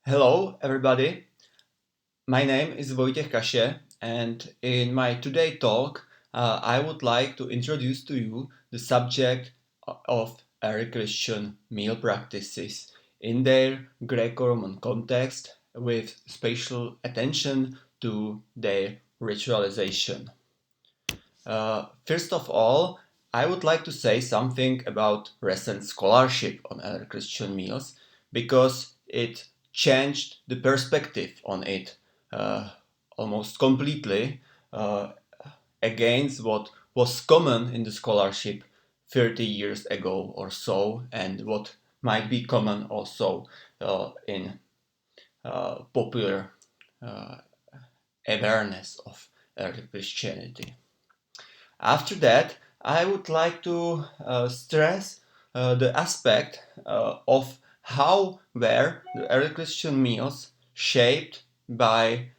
Hello, everybody. My name is Kase, and in my today talk, I would like to introduce to you the subject of early Christian meal practices in their Greco-Roman context, with special attention to their ritualization. First of all, I would like to say something about recent scholarship on early Christian meals because it changed the perspective on it uh, almost completely uh, against what was common in the scholarship 30 years ago or so, and what might be common also in popular uh, awareness of early Christianity. After that, I would like to stress the aspect of how were the early Christian meals shaped by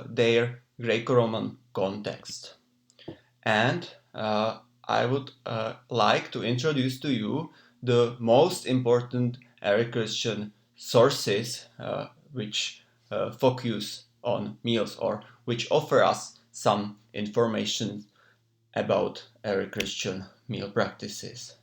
their Greco-Roman context. And I would like to introduce to you the most important early Christian sources which focus on meals or which offer us some information about early Christian meal practices.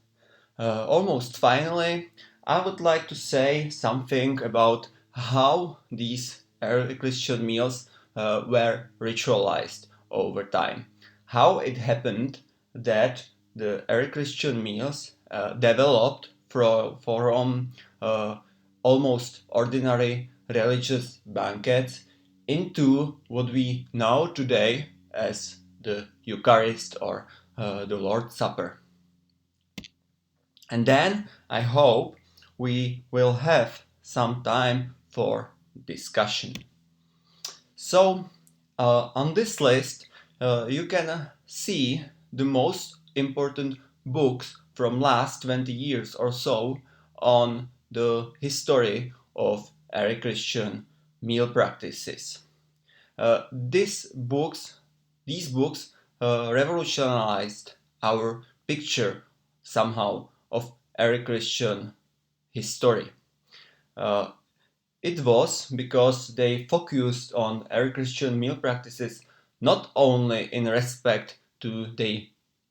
Almost finally, I would like to say something about how these early Christian meals were ritualized over time. How it happened that the early Christian meals developed from almost ordinary religious banquets into what we know today as the Eucharist or the Lord's Supper. And then I hope we will have some time for discussion. So, on this list, you can see the most important books from last 20 years or so on the history of early Christian meal practices. These books revolutionized our picture somehow of early Christian history. Uh, it was because they focused on early Christian meal practices not only in respect to their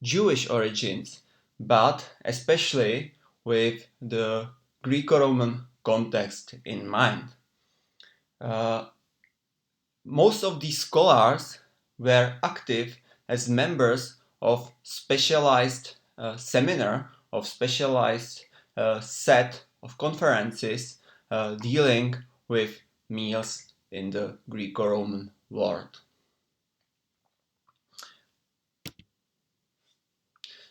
Jewish origins, but especially with the Greco-Roman context in mind. Uh, Most of these scholars were active as members of specialized seminar, of specialized set of conferences dealing with meals in the Greco-Roman world.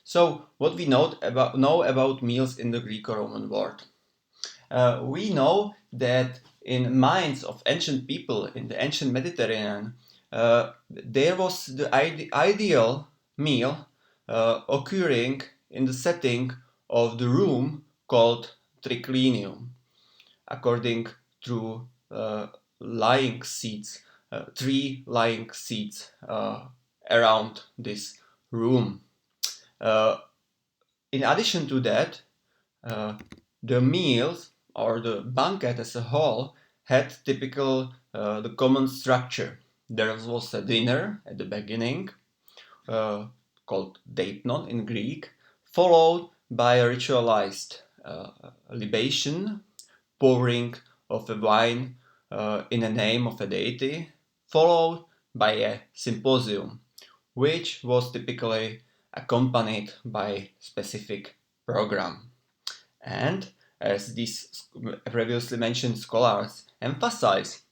So, what we know about meals in the Greco-Roman world? We know that in minds of ancient people in the ancient Mediterranean, there was the ideal meal occurring in the setting of the room called triclinium, according to lying seats, three lying seats around this room. Uh, in addition to that, uh, the meals or the banquet as a whole had typical the common structure. There was a dinner at the beginning, uh, called deipnon in Greek, followed by a ritualized libation, pouring of a wine in the name of a deity, followed by a symposium, which was typically accompanied by specific program. And as these previously mentioned scholars emphasize,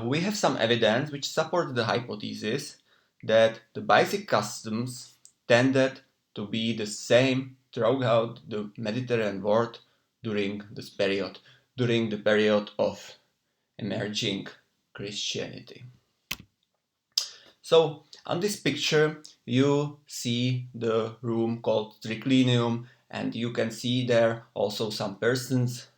we have some evidence which support the hypothesis that the basic customs tended to be the same throughout the Mediterranean world during this period, during the period of emerging Christianity. So on this picture you see the room called triclinium, and you can see there also some persons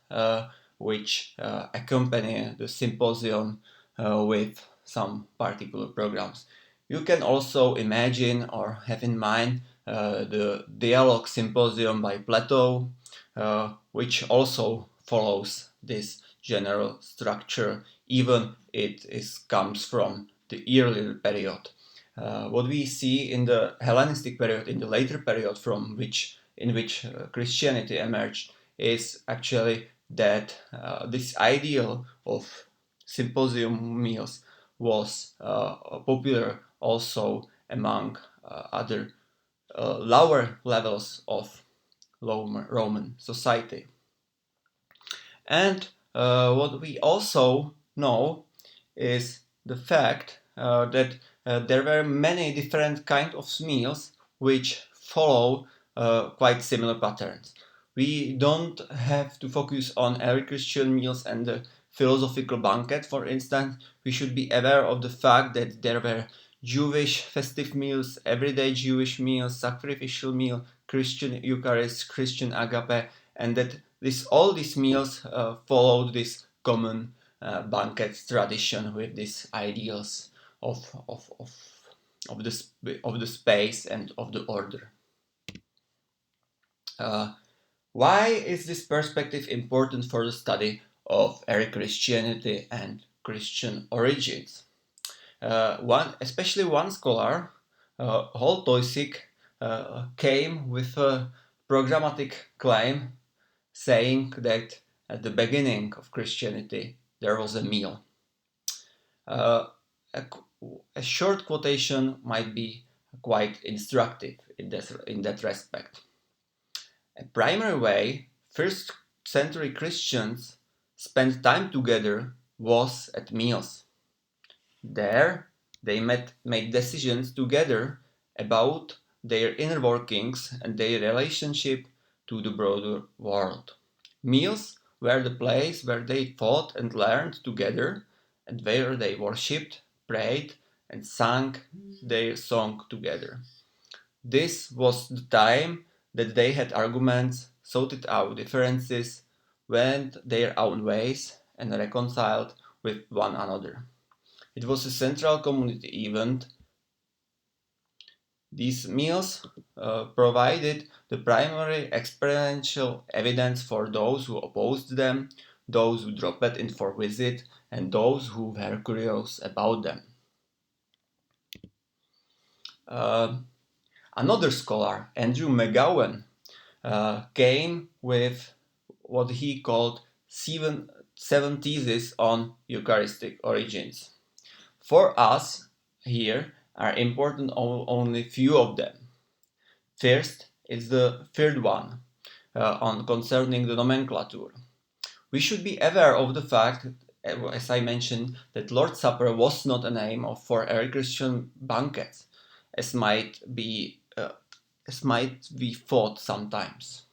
which accompany the symposium with some particular programs. You can also imagine or have in mind the dialogue symposium by Plato, which also follows this general structure, even comes from the earlier period. What we see in the Hellenistic period, in the later period in which Christianity emerged, is actually that this ideal of symposium meals was popular also among other lower levels of Roman society. And what we also know is the fact that there were many different kinds of meals which follow quite similar patterns. We don't have to focus on early Christian meals and the philosophical banquet, for instance. We should be aware of the fact that there were Jewish festive meals, everyday Jewish meals, sacrificial meal, Christian Eucharist, Christian agape, and that all these meals followed this common banquet tradition with these ideals of the space and of the order. Why is this perspective important for the study of early Christianity and Christian origins? Especially one scholar, Holtoisik, came with a programmatic claim saying that at the beginning of Christianity there was a meal. A short quotation might be quite instructive in that respect. A primary way first century Christians spent time together was at meals. There they made decisions together about their inner workings and their relationship to the broader world. Meals were the place where they thought and learned together, and where they worshipped, prayed, and sang their song together. This was the time that they had arguments, sorted out differences, went their own ways, and reconciled with one another. It was a central community event. These meals provided the primary experiential evidence for those who opposed them, those who dropped in for visit, and those who were curious about them. Another scholar, Andrew McGowan, came with what he called seven theses on Eucharistic origins. For us, here are important only few of them. First is the third one on concerning the nomenclature. We should be aware of the fact, as I mentioned, that Lord's Supper was not a name for early Christian banquets, as might be thought sometimes.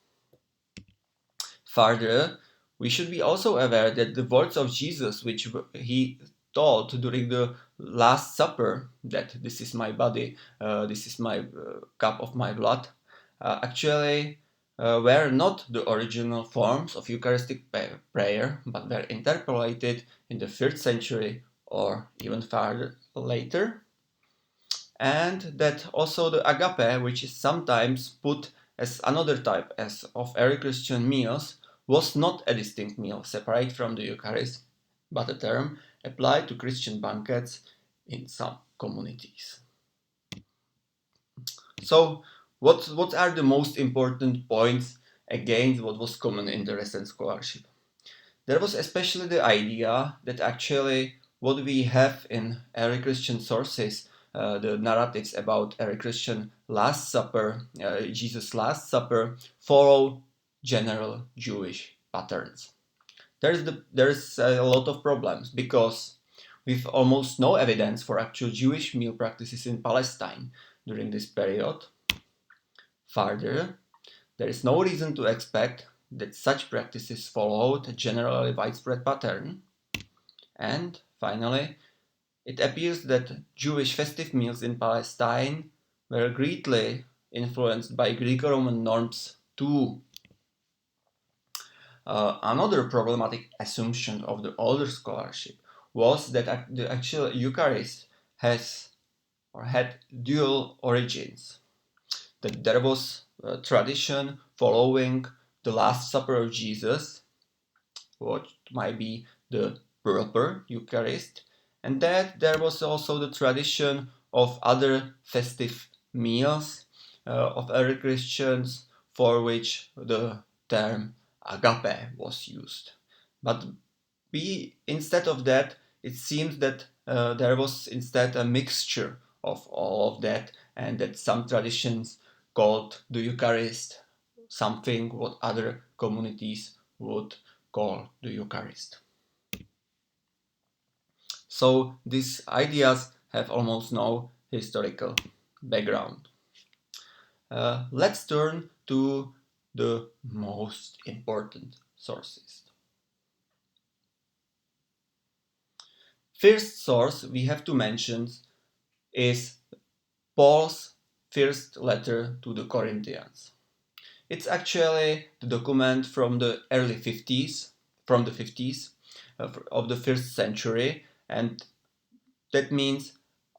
Further, we should be also aware that the words of Jesus, which he taught during the Last Supper, that this is my body, this is my cup of my blood, actually were not the original forms of Eucharistic prayer, but were interpolated in the 3rd century or even further later. And that also the agape, which is sometimes put as another type of early Christian meals, was not a distinct meal separate from the Eucharist, but a term applied to Christian banquets in some communities. So, what are the most important points against what was common in the recent scholarship? There was especially the idea that actually what we have in early Christian sources, the narratives about early Christian Last Supper, Jesus' Last Supper, follow general Jewish patterns. There's a lot of problems because we've almost no evidence for actual Jewish meal practices in Palestine during this period. Further, there is no reason to expect that such practices followed a generally widespread pattern. And finally, it appears that Jewish festive meals in Palestine were greatly influenced by Greco-Roman norms too. Another problematic assumption of the older scholarship was that the actual Eucharist had dual origins. That there was a tradition following the Last Supper of Jesus, what might be the proper Eucharist, and that there was also the tradition of other festive meals of early Christians for which the term agape was used. But instead of that, it seems that there was instead a mixture of all of that, and that some traditions called the Eucharist something what other communities would call the Eucharist. So these ideas have almost no historical background. Let's turn to the most important sources. First source we have to mention is Paul's first letter to the Corinthians. It's actually the document from the early 50s, from the 50s of the first century, and that means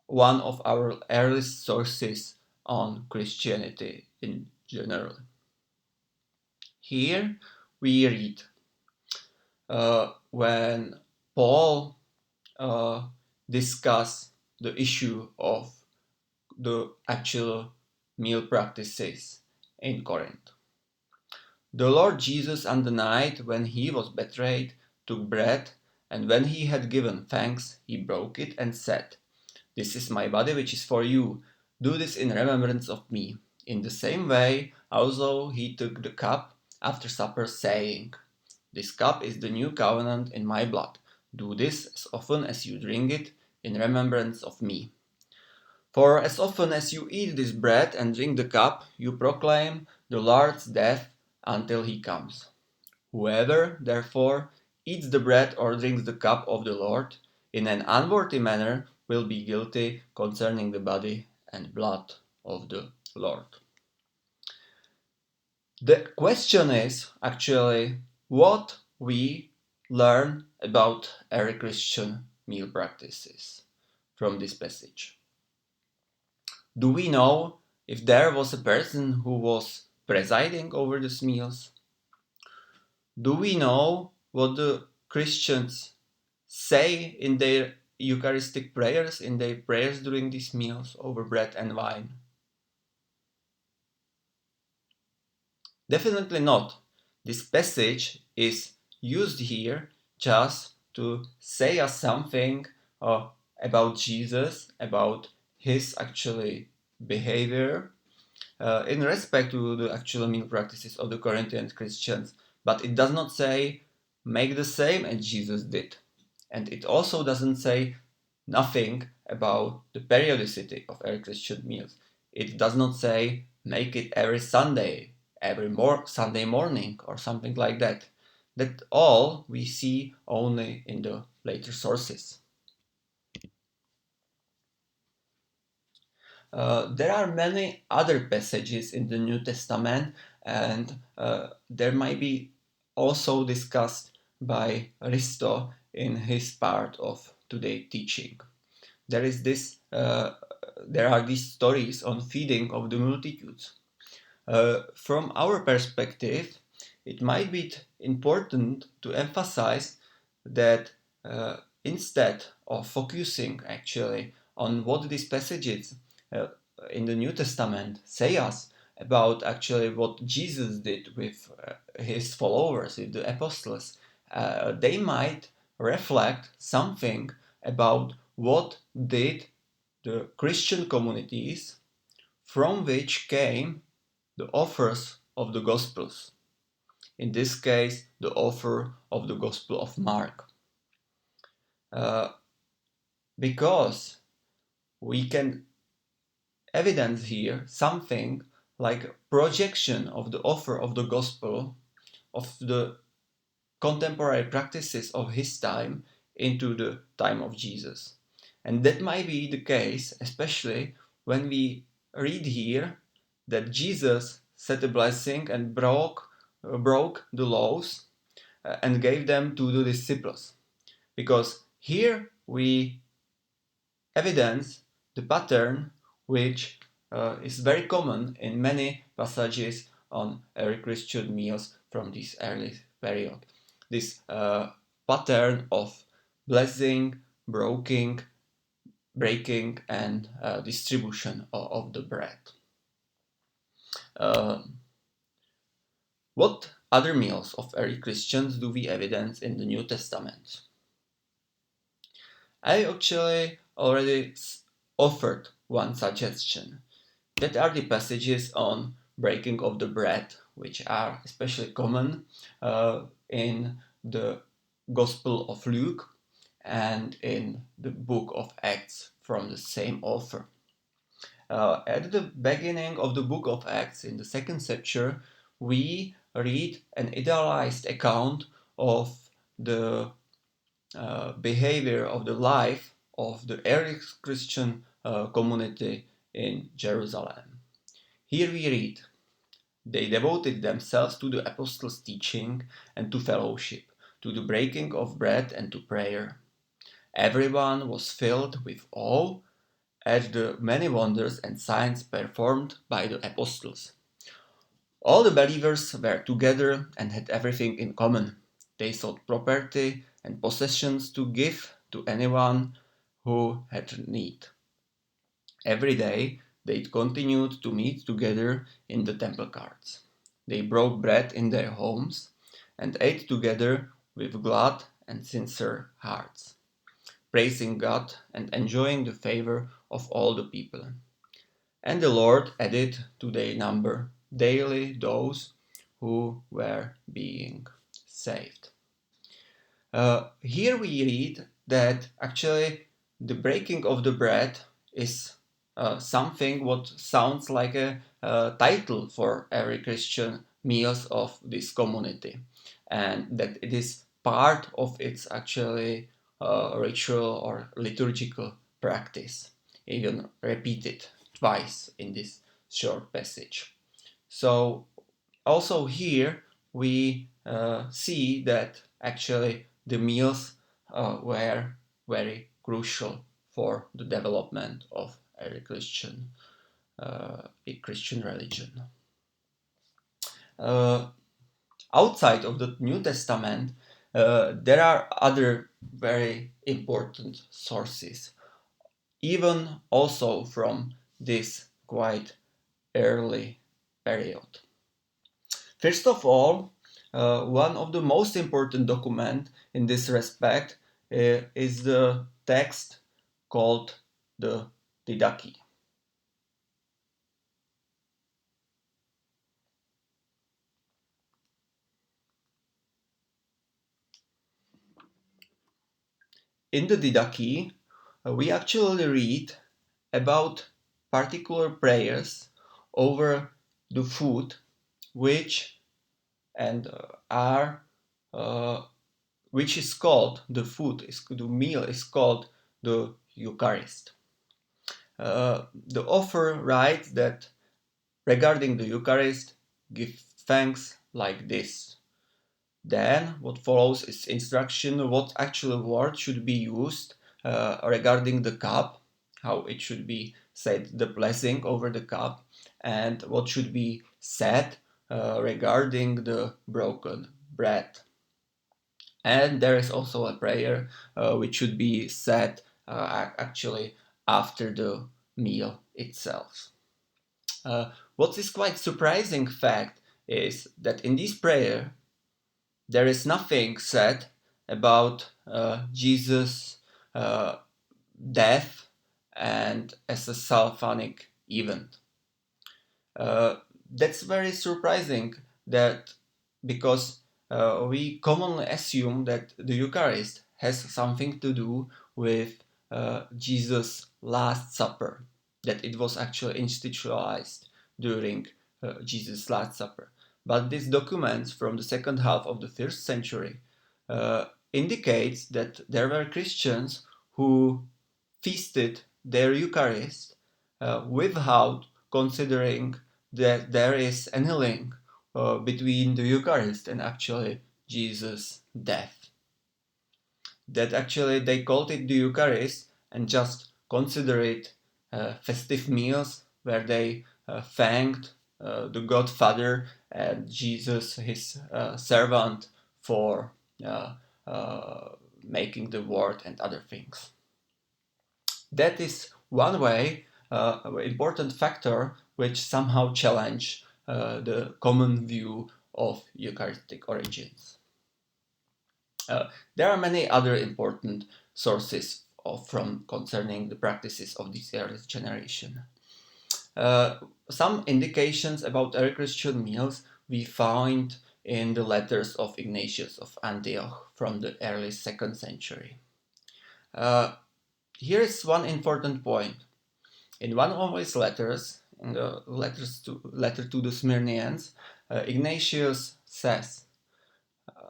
one of our earliest sources on Christianity in general. Here we read when Paul discuss the issue of the actual meal practices in Corinth. The Lord Jesus on the night when he was betrayed took bread, and when he had given thanks, he broke it and said, "This is my body which is for you. Do this in remembrance of me." In the same way, also he took the cup after supper, saying, "This cup is the new covenant in my blood. Do this as often as you drink it in remembrance of me. For as often as you eat this bread and drink the cup, you proclaim the Lord's death until he comes. Whoever, therefore, eats the bread or drinks the cup of the Lord in an unworthy manner will be guilty concerning the body and blood of the Lord." The question is actually what we learn about early Christian meal practices from this passage. Do we know if there was a person who was presiding over these meals? Do we know what the Christians say in their Eucharistic prayers, in their prayers during these meals over bread and wine? Definitely not. This passage is used here just to say us something about Jesus, about his actually behavior in respect to the actual meal practices of the Corinthian Christians, but it does not say make the same as Jesus did. And it also doesn't say nothing about the periodicity of early Christian meals. It does not say make it every Sunday, every Sunday morning, or something like that. That all we see only in the later sources. There are many other passages in the New Testament, and there might be also discussed by Risto in his part of today's teaching. There is there are these stories on feeding of the multitudes. From our perspective, it might be important to emphasize that instead of focusing actually on what these passages uh, in the New Testament say us about actually what Jesus did with his followers, with the apostles, they might reflect something about what did the Christian communities from which came the offers of the Gospels. In this case, the offer of the Gospel of Mark. Uh, because we can evidence here something like projection of the offer of the Gospel of the contemporary practices of his time into the time of Jesus. And that might be the case, especially when we read here that Jesus said a blessing and broke the loaves and gave them to the disciples. Because here we evidence the pattern which is very common in many passages on early Christian meals from this early period. this pattern of blessing, breaking and distribution of the bread. Uh, what other meals of early Christians do we evidence in the New Testament? I actually already offered one suggestion. That are the passages on breaking of the bread, which are especially common in the Gospel of Luke and in the book of Acts from the same author. At the beginning of the book of Acts, in the second chapter, we read an idealized account of the behavior of the life of the early Christian community in Jerusalem. Here we read, they devoted themselves to the apostles' teaching and to fellowship, to the breaking of bread and to prayer. Everyone was filled with awe at the many wonders and signs performed by the apostles. All the believers were together and had everything in common. They sold property and possessions to give to anyone who had need. Every day they continued to meet together in the temple courts. They broke bread in their homes and ate together with glad and sincere hearts, praising God and enjoying the favor of all the people. And the Lord added to their number daily those who were being saved. Here we read that actually the breaking of the bread is something what sounds like a title for every Christian meals of this community, and that it is part of its actually ritual or liturgical practice, even repeated twice in this short passage. So also here we see that actually the meals were very crucial for the development of a Christian religion. Outside of the New Testament, there are other very important sources, even also from this quite early period. First of all, one of the most important documents in this respect is the text called the Didache. In the Didache, we actually read about particular prayers over the food which and are which is called the meal is called the Eucharist. The author writes that regarding the Eucharist, give thanks like this. Then what follows is instruction what actual word should be used regarding the cup, how it should be said the blessing over the cup, and what should be said regarding the broken bread. And there is also a prayer which should be said actually after the meal itself. What is quite surprising fact is that in this prayer there is nothing said about Jesus' death and as a salvific event. That's very surprising that because we commonly assume that the Eucharist has something to do with Jesus' Last Supper, that it was actually institutionalized during Jesus' Last Supper. But this documents from the second half of the first century indicates that there were Christians who feasted their Eucharist without considering that there is any link between the Eucharist and actually Jesus' death. That actually they called it the Eucharist and just consider it festive meals where they thanked the Godfather and Jesus, his servant, for uh, uh, making the word and other things. That is one way, important factor which somehow challenge the common view of Eucharistic origins. There are many other important sources from concerning the practices of this earliest generation. Some indications about early Christian meals we find in the letters of Ignatius of Antioch from the early 2nd century. Here is one important point. In one of his letters, in the letter to the Smyrnians, Ignatius says,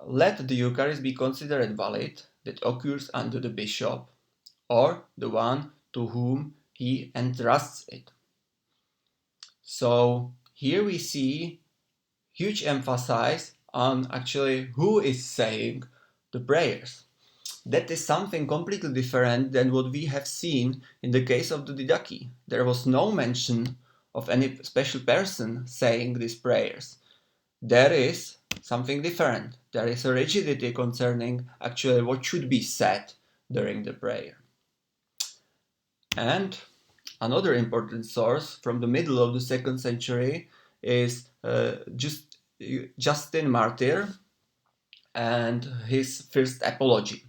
"Let the Eucharist be considered valid that occurs under the bishop or the one to whom he entrusts it." So here we see huge emphasis on actually who is saying the prayers. That is something completely different than what we have seen in the case of the Didache. There was no mention of any special person saying these prayers. There is something different. There is a rigidity concerning actually what should be said during the prayer. And another important source from the middle of the 2nd century is Justin Martyr and his first apology.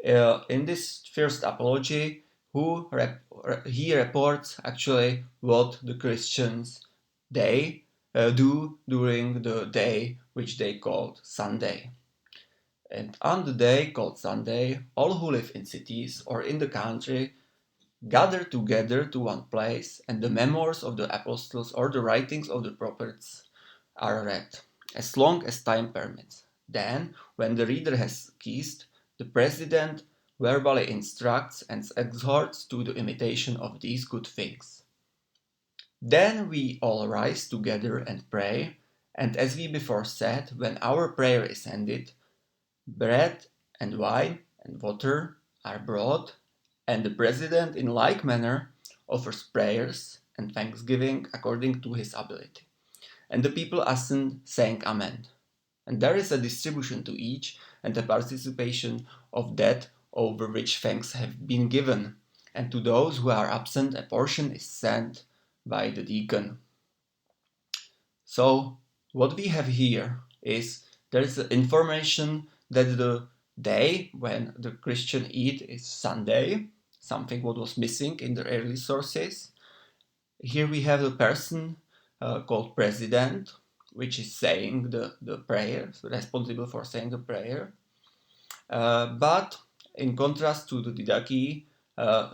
In this first apology, he reports actually what the Christians do during the day which they called Sunday. And on the day called Sunday, all who live in cities or in the country gather together to one place, and the memoirs of the apostles or the writings of the prophets are read, as long as time permits. Then, when the reader has ceased, the president verbally instructs and exhorts to the imitation of these good things. Then we all rise together and pray, and as we before said, when our prayer is ended, bread and wine and water are brought, and the president in like manner offers prayers and thanksgiving according to his ability. And the people assent, saying Amen. And there is a distribution to each and a participation of that over which thanks have been given. And to those who are absent, a portion is sent by the deacon. So, what we have here is there is information that the day when the Christian eat is Sunday, something what was missing in the early sources. Here we have a person called president, which is saying the prayer, so responsible for saying the prayer. But in contrast to the Didache,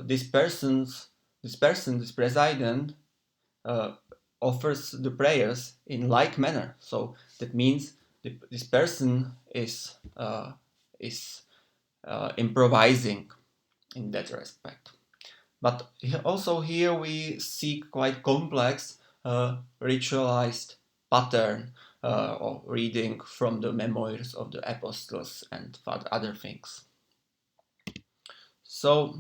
this president, offers the prayers in like manner. So that means this person is improvising in that respect. But also here we see quite complex ritualized pattern of reading from the memoirs of the apostles and other things. So,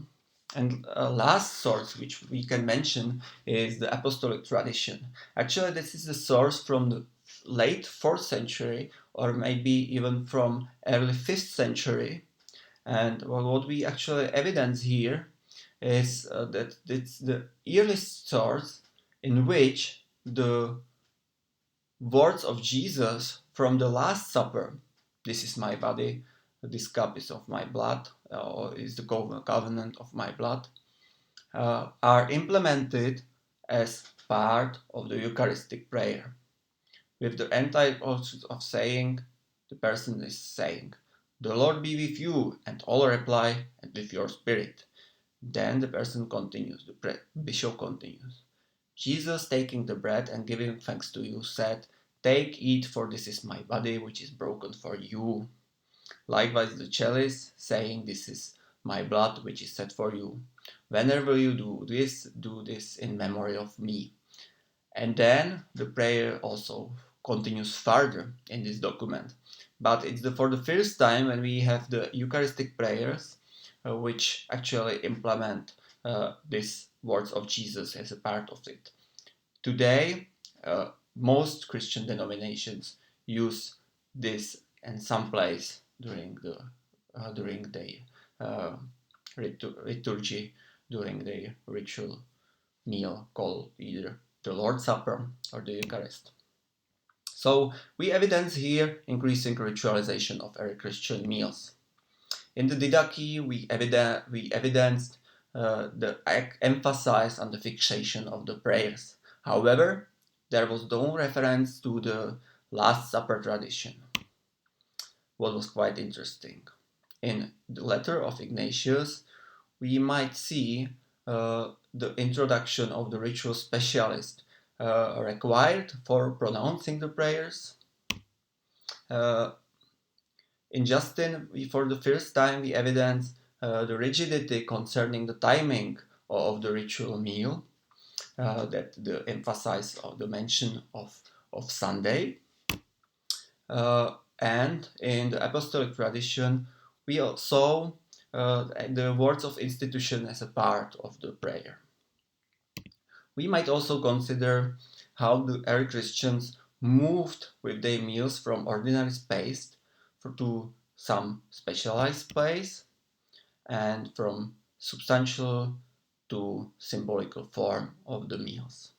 and last source which we can mention is the apostolic tradition. Actually, this is the source from the late 4th century or maybe even from early 5th century. And what we actually evidence here is that it's the earliest source in which the words of Jesus from the Last Supper, "This is my body, this cup is of my blood," or is the covenant of my blood, are implemented as part of the Eucharistic prayer. With the entire process of saying, the person is saying, "The Lord be with you," and all reply, "and with your spirit." Then the person continues, the bishop continues. Jesus, taking the bread and giving thanks to you, said, "Take, eat, for this is my body, which is broken for you." Likewise the chalice, saying, "This is my blood, which is set for you. Whenever you do this in memory of me." And then the prayer also continues further in this document. But it's for the first time when we have the Eucharistic prayers which actually implement these words of Jesus as a part of it. Today, most Christian denominations use this in some place during the uh, liturgy, during the ritual meal called either the Lord's Supper or the Eucharist. So we evidence here increasing ritualization of early Christian meals. In the Didache, we evidenced the emphasis on the fixation of the prayers. However, there was no reference to the Last Supper tradition, what was quite interesting. In the letter of Ignatius, we might see the introduction of the ritual specialist required for pronouncing the prayers. Uh, in Justin, for the first time, we evidence the rigidity concerning the timing of the ritual meal, that the emphasis of the mention of Sunday. And in the apostolic tradition, we saw the words of institution as a part of the prayer. We might also consider how the early Christians moved with their meals from ordinary space to some specialized space, and from substantial to symbolical form of the meals.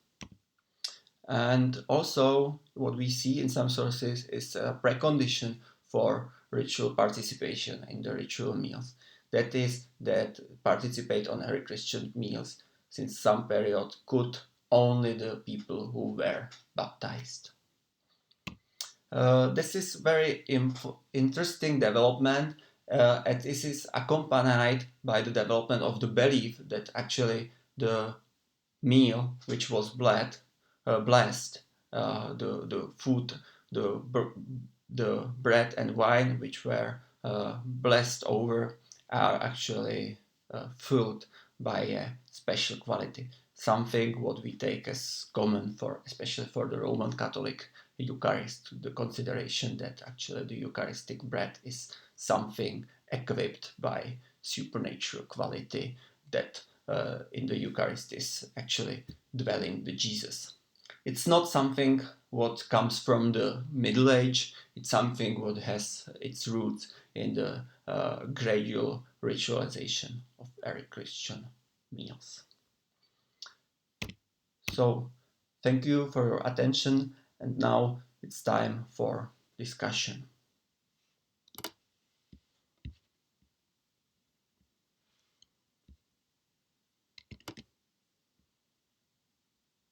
And also, what we see in some sources is a precondition for ritual participation in the ritual meals. That is, that participate on early Christian meals since some period could only the people who were baptized. This is very interesting development, and this is accompanied by the development of the belief that actually the meal which was blessed, the food, the the bread and wine which were blessed over are actually filled by a special quality, something what we take as common for, especially for the Roman Catholic Eucharist, the consideration that actually the Eucharistic bread is something equipped by supernatural quality that in the Eucharist is actually dwelling the Jesus. It's not something what comes from the Middle Age. It's something what has its roots in the gradual ritualization of early Christian meals. So, thank you for your attention, and now it's time for discussion.